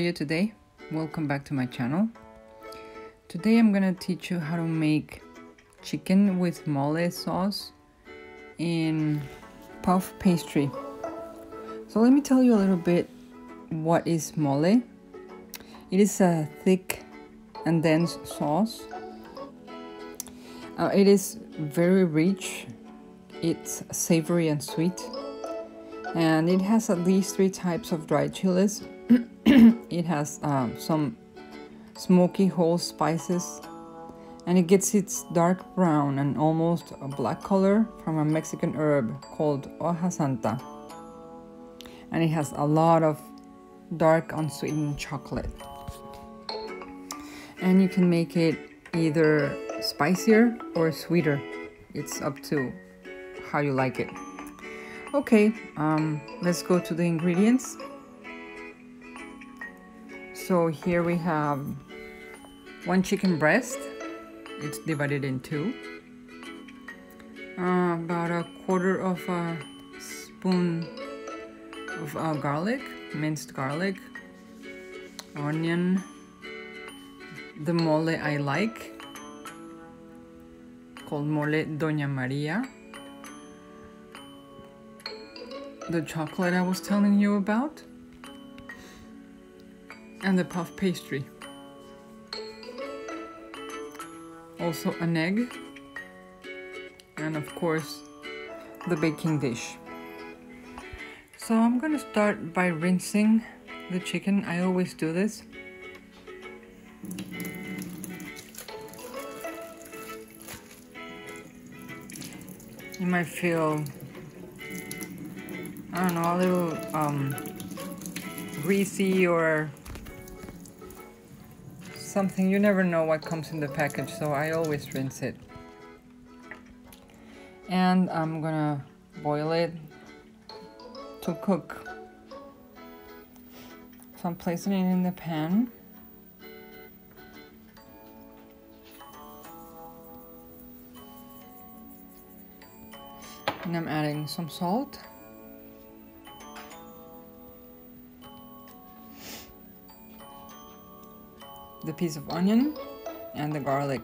you today? Welcome back to my channel. Today I'm gonna teach you how to make chicken with mole sauce in puff pastry. So let me tell you a little bit what is mole. It is a thick and dense sauce. It is very rich. It's savory and sweet. And it has at least 3 types of dried chilies. It has some smoky whole spices, and it gets its dark brown and almost a black color from a Mexican herb called hoja santa. And it has a lot of dark unsweetened chocolate. And you can make it either spicier or sweeter. It's up to how you like it. Okay, let's go to the ingredients. So here we have 1 chicken breast. It's divided in 2. About 1/4 of a spoon of garlic, minced garlic, onion, the mole I like, called mole Doña Maria, the chocolate I was telling you about, and the puff pastry. Also an egg, and of course the baking dish. So I'm gonna start by rinsing the chicken. I always do this. You might feel, I don't know, a little greasy or something. You never know what comes in the package, so I always rinse it. And I'm gonna boil it to cook. So I'm placing it in the pan. And I'm adding some salt. The piece of onion and the garlic.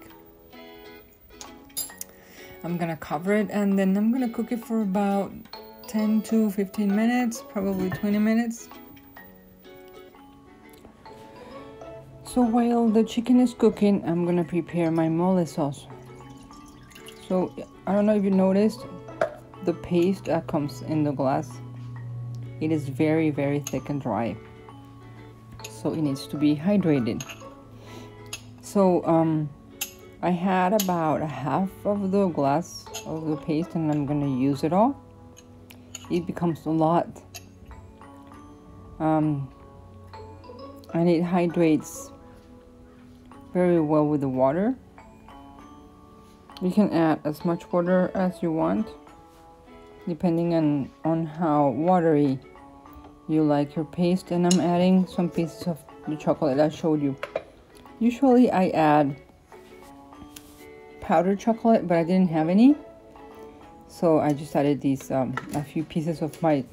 I'm gonna cover it and then I'm gonna cook it for about 10 to 15 minutes, probably 20 minutes. So while the chicken is cooking, I'm gonna prepare my mole sauce. So I don't know if you noticed, the paste that comes in the glass, it is very, very thick and dry. So it needs to be hydrated. So I had about 1/2 of the glass of the paste and I'm gonna use it all. It becomes a lot. And it hydrates very well with the water. You can add as much water as you want, depending on how watery you like your paste. And I'm adding some pieces of the chocolate I showed you. Usually I add powdered chocolate, but I didn't have any, so I just added these a few pieces of my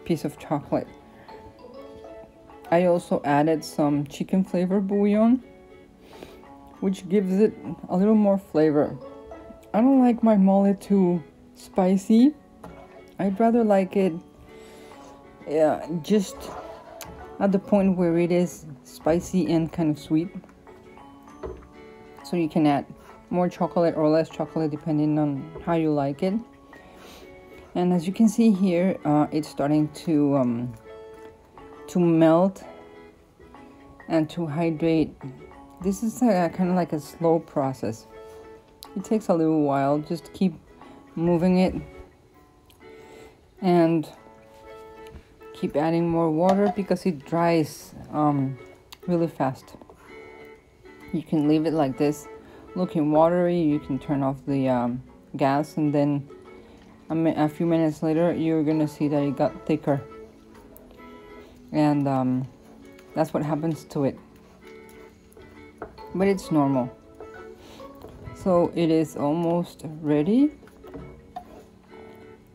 piece of chocolate. I also added some chicken flavor bouillon, which gives it a little more flavor. I don't like my mole too spicy. I'd rather like it just at the point where it is spicy and kind of sweet. So you can add more chocolate or less chocolate depending on how you like it. And as you can see here, it's starting to melt and to hydrate. This is kind of like a slow process. It takes a little while. Just keep moving it and keep adding more water because it dries really fast. You can leave it like this, looking watery. You can turn off the gas, and then a few minutes later you're gonna see that it got thicker, and that's what happens to it, but it's normal. So it is almost ready.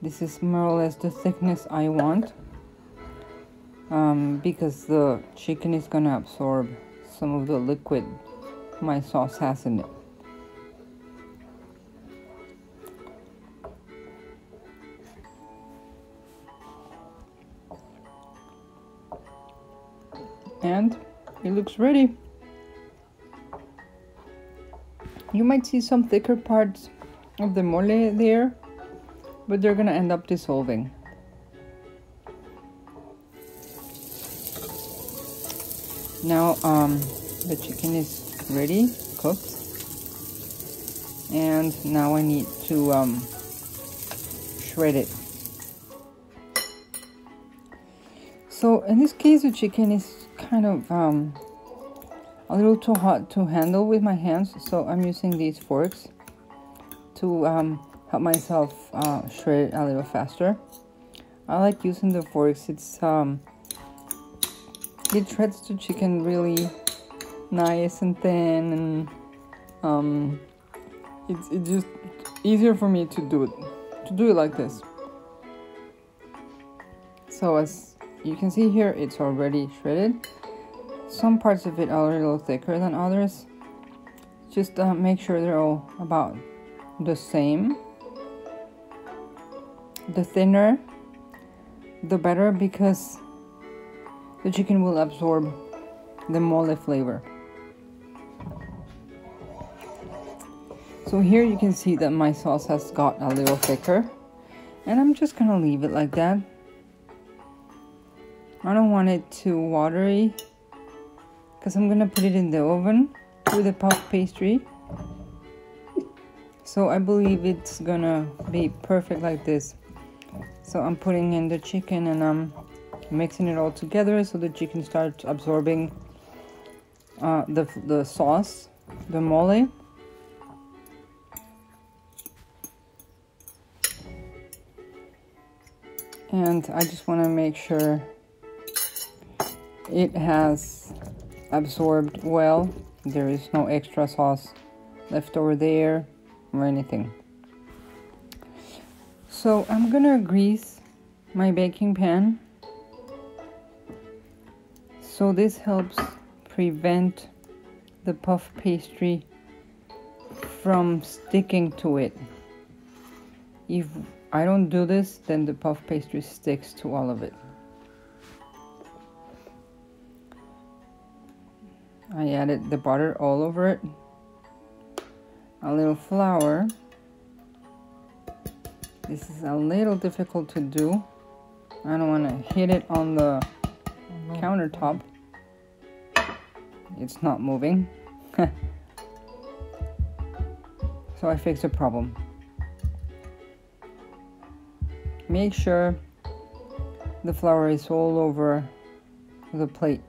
This is more or less the thickness I want. because the chicken is gonna absorb some of the liquid my sauce has in it. And it looks ready. You might see some thicker parts of the mole there, but they're gonna end up dissolving. Now the chicken is ready, cooked, and now I need to shred it. So in this case, the chicken is kind of a little too hot to handle with my hands, so I'm using these forks to help myself shred it a little faster. I like using the forks. It shreds the chicken really nice and thin, and it's just easier for me to do it like this. So as you can see here, it's already shredded. Some parts of it are a little thicker than others. Just make sure they're all about the same. The thinner, the better, because the chicken will absorb the mole flavor. So here you can see that my sauce has got a little thicker, and I'm just gonna leave it like that. I don't want it too watery because I'm gonna put it in the oven with a puff pastry. So I believe it's gonna be perfect like this. So I'm putting in the chicken and I'm mixing it all together so the chicken starts absorbing the sauce, the mole. And I just want to make sure it has absorbed well. There is no extra sauce left over there or anything. So I'm gonna grease my baking pan. So this helps prevent the puff pastry from sticking to it. If I don't do this, then the puff pastry sticks to all of it. I added the butter all over it, a little flour. This is a little difficult to do. I don't want to hit it on the countertop. It's not moving. So I fixed the problem. Make sure the flour is all over the plate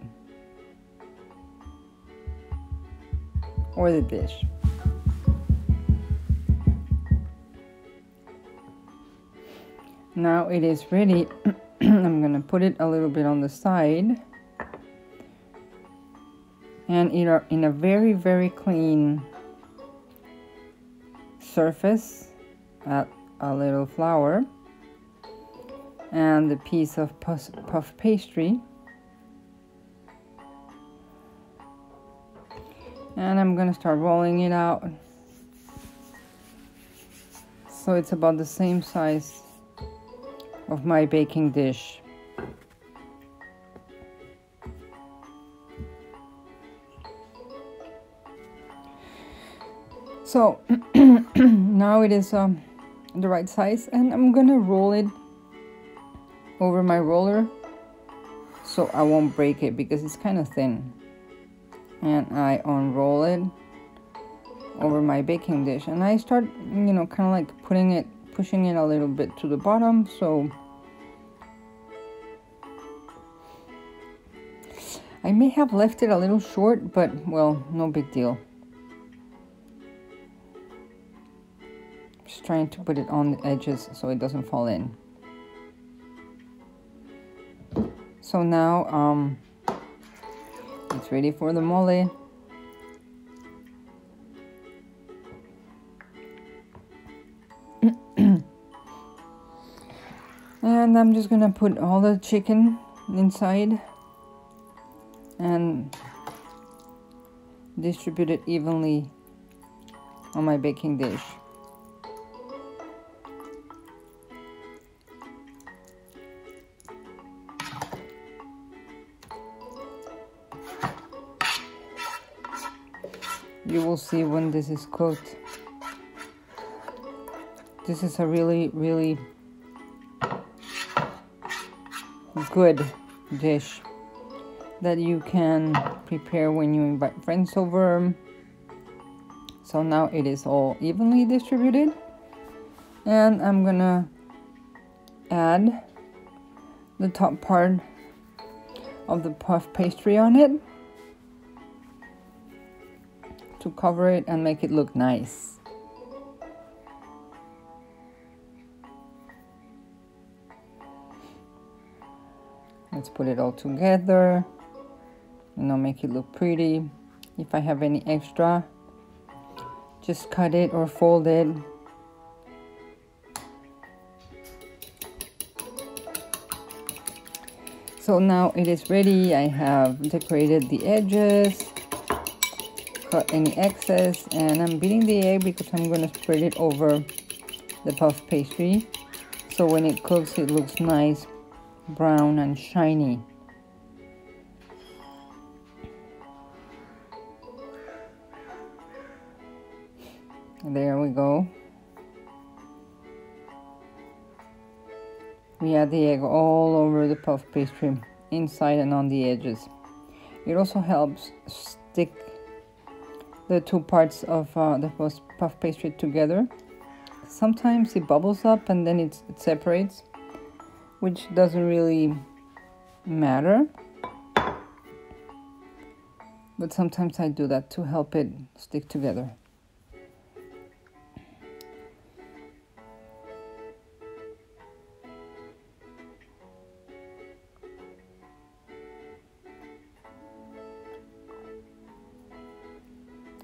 or the dish. Now it is ready. I'm gonna put it a little bit on the side and in a very, very clean surface, add a little flour and the piece of puff pastry, and I'm gonna start rolling it out so it's about the same size of my baking dish. So now it is the right size, and I'm gonna roll it over my roller so I won't break it because it's kind of thin, and I unroll it over my baking dish, and I start, you know, kind of like pushing it a little bit to the bottom. So I may have left it a little short, but well, no big deal. Just trying to put it on the edges so it doesn't fall in. So now it's ready for the mole. And I'm just gonna put all the chicken inside and distribute it evenly on my baking dish. You will see when this is cooked. This is a really good dish that you can prepare when you invite friends over. So now it is all evenly distributed, and I'm gonna add the top part of the puff pastry on it to cover it and make it look nice. Let's put it all together, make it look pretty. If I have any extra, just cut it or fold it. So now it is ready. I have decorated the edges, cut any excess, and I'm beating the egg because I'm going to spread it over the puff pastry, so when it cooks it looks nice, brown and shiny. There we go. We add the egg all over the puff pastry, inside and on the edges. It also helps stick the two parts of the puff pastry together. Sometimes it bubbles up and then it separates, which doesn't really matter. But sometimes I do that to help it stick together.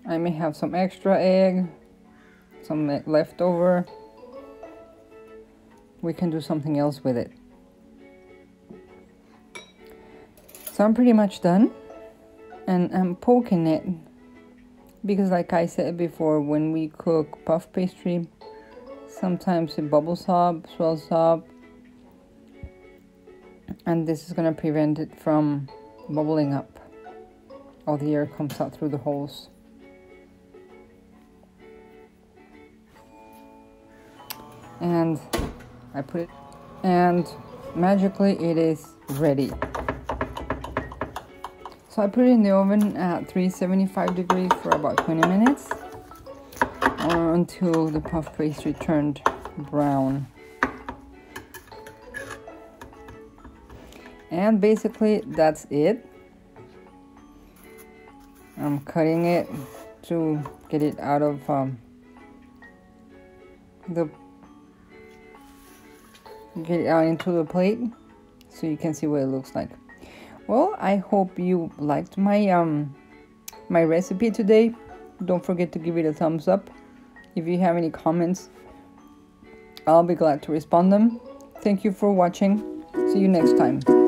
I may have some extra egg, some left over. We can do something else with it. So I'm pretty much done, and I'm poking it because, like I said before, when we cook puff pastry, sometimes it bubbles up, swells up, and this is going to prevent it from bubbling up. All the air comes out through the holes. And I put it, and magically it is ready. So I put it in the oven at 375 degrees for about 20 minutes, or until the puff pastry turned brown. And basically that's it. I'm cutting it to get it out of get it out into the plate so you can see what it looks like. Well, I hope you liked my my recipe today. Don't forget to give it a thumbs up. If you have any comments, I'll be glad to respond them. Thank you for watching. See you next time.